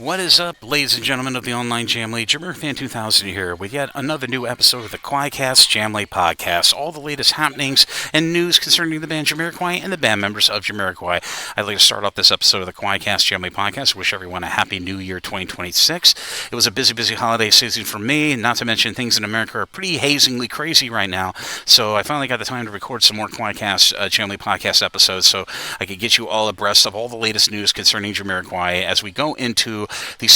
What is up, ladies and gentlemen of the online JAMILY? Jamiroquai 2000 here with yet another new episode of the QUAICast JAMILY podcast. All the latest happenings and news concerning the band Jamiroquai and the band members of Jamiroquai. I'd like to start off this episode of the QUAICast JAMILY podcast. Wish everyone a happy new year 2026. It was a busy holiday season for me, not to mention things in America are pretty hazingly crazy right now. So I finally got the time to record some more QUAICast JAMILY podcast episodes so I could get you all abreast of all the latest news concerning Jamiroquai as we go into the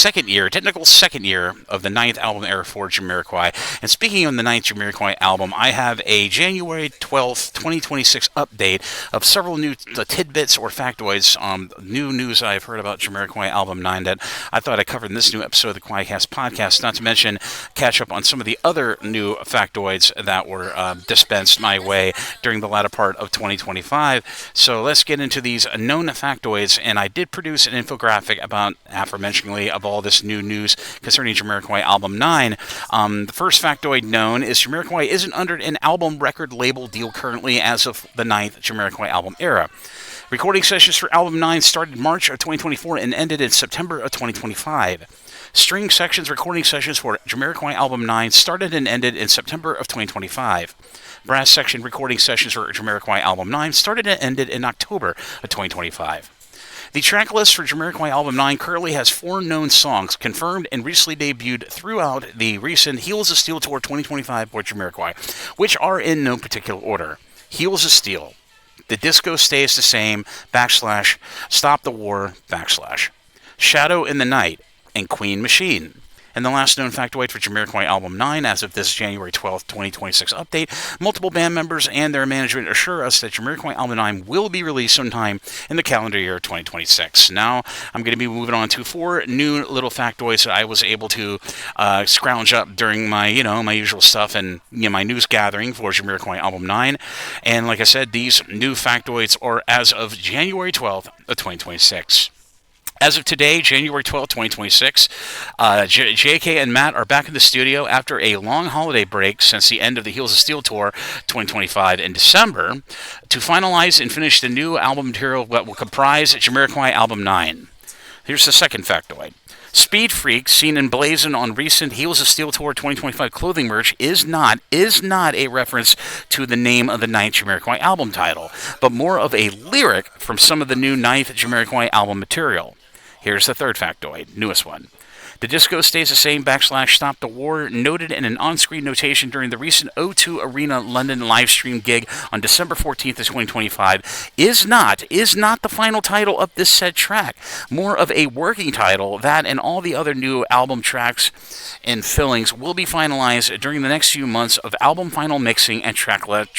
technical second year of the ninth album era for Jamiroquai. And speaking of the ninth Jamiroquai album, I have a January 12th, 2026 update of several new tidbits or factoids, new news I've heard about Jamiroquai Album 9 that I thought I covered in this new episode of the QUAICast podcast, not to mention catch up on some of the other new factoids that were dispensed my way during the latter part of 2025. So let's get into these known factoids, and I did produce an infographic about aforementioned of all this new news concerning Jamiroquai Album 9. The first factoid known is Jamiroquai isn't under an album record label deal currently as of the ninth Jamiroquai album era. Recording sessions for Album 9 started March of 2024 and ended in September of 2025. String sections recording sessions for Jamiroquai Album 9 started and ended in September of 2025. Brass section recording sessions for Jamiroquai Album 9 started and ended in October of 2025. The track list for Jamiroquai Album 9 currently has 4 known songs, confirmed and recently debuted throughout the recent Heels of Steel Tour 2025 for Jamiroquai, which are in no particular order. Heels of Steel, The Disco Stays the Same, / Stop the War, / Shadow in the Night, and Queen Machine. And the last known factoid for Jamiroquai Album 9, as of this January 12th, 2026 update, multiple band members and their management assure us that Jamiroquai Album 9 will be released sometime in the calendar year 2026. Now, I'm going to be moving on to 4 new little factoids that I was able to scrounge up during my, my usual stuff and my news gathering for Jamiroquai Album 9. And like I said, these new factoids are as of January 12th of 2026. As of today, January 12, 2026, JK and Matt are back in the studio after a long holiday break since the end of the Heels of Steel Tour 2025 in December to finalize and finish the new album material that will comprise Jamiroquai Album 9. Here's the second factoid. Speed Freak, seen emblazoned on recent Heels of Steel Tour 2025 clothing merch, is not a reference to the name of the ninth Jamiroquai album title, but more of a lyric from some of the new ninth Jamiroquai album material. Here's the third factoid, newest one. The Disco Stays the Same / Stop the War, noted in an on-screen notation during the recent O2 Arena London livestream gig on December 14th of 2025, is not the final title of this said track. More of a working title. That and all the other new album tracks and fillings will be finalized during the next few months of album final mixing and track list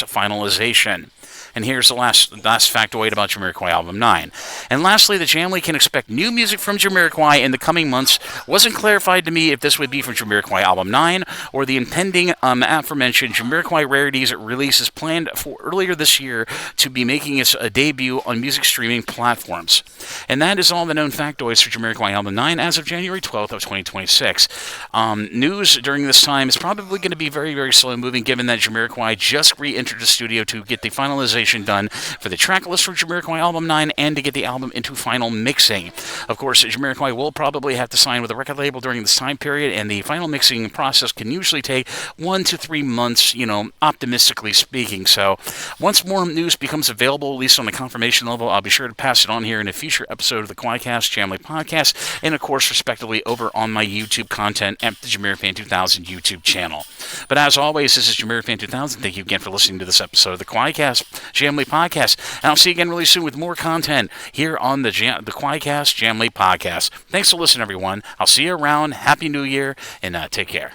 finalization. And here's the last factoid about Jamiroquai Album 9. And lastly, the JAMILY can expect new music from Jamiroquai in the coming months. Wasn't clarified to me if this would be from Jamiroquai Album 9 or the impending aforementioned Jamiroquai Rarities release is planned for earlier this year to be making its debut on music streaming platforms. And that is all the known factoids for Jamiroquai Album 9 as of January 12th of 2026. News during this time is probably going to be very slow moving given that Jamiroquai just re-entered the studio to get the finalization done for the track list for Jamiroquai Album 9 and to get the album into final mixing. Of course, Jamiroquai will probably have to sign with a record label during this time period, and the final mixing process can usually take 1 to 3 months, optimistically speaking. So once more news becomes available, at least on the confirmation level, I'll be sure to pass it on here in a future episode of the QUAICast JAMILY podcast, and of course, respectively, over on my YouTube content at the Jamiroquai 2000 YouTube channel. But as always, this is Jamiroquai 2000. Thank you again for listening to this episode of the QUAICast JAMILY podcast, and I'll see you again really soon with more content here on the QUAICast JAMILY podcast. Thanks for listening, everyone. I'll see you around. Happy New Year, and take care.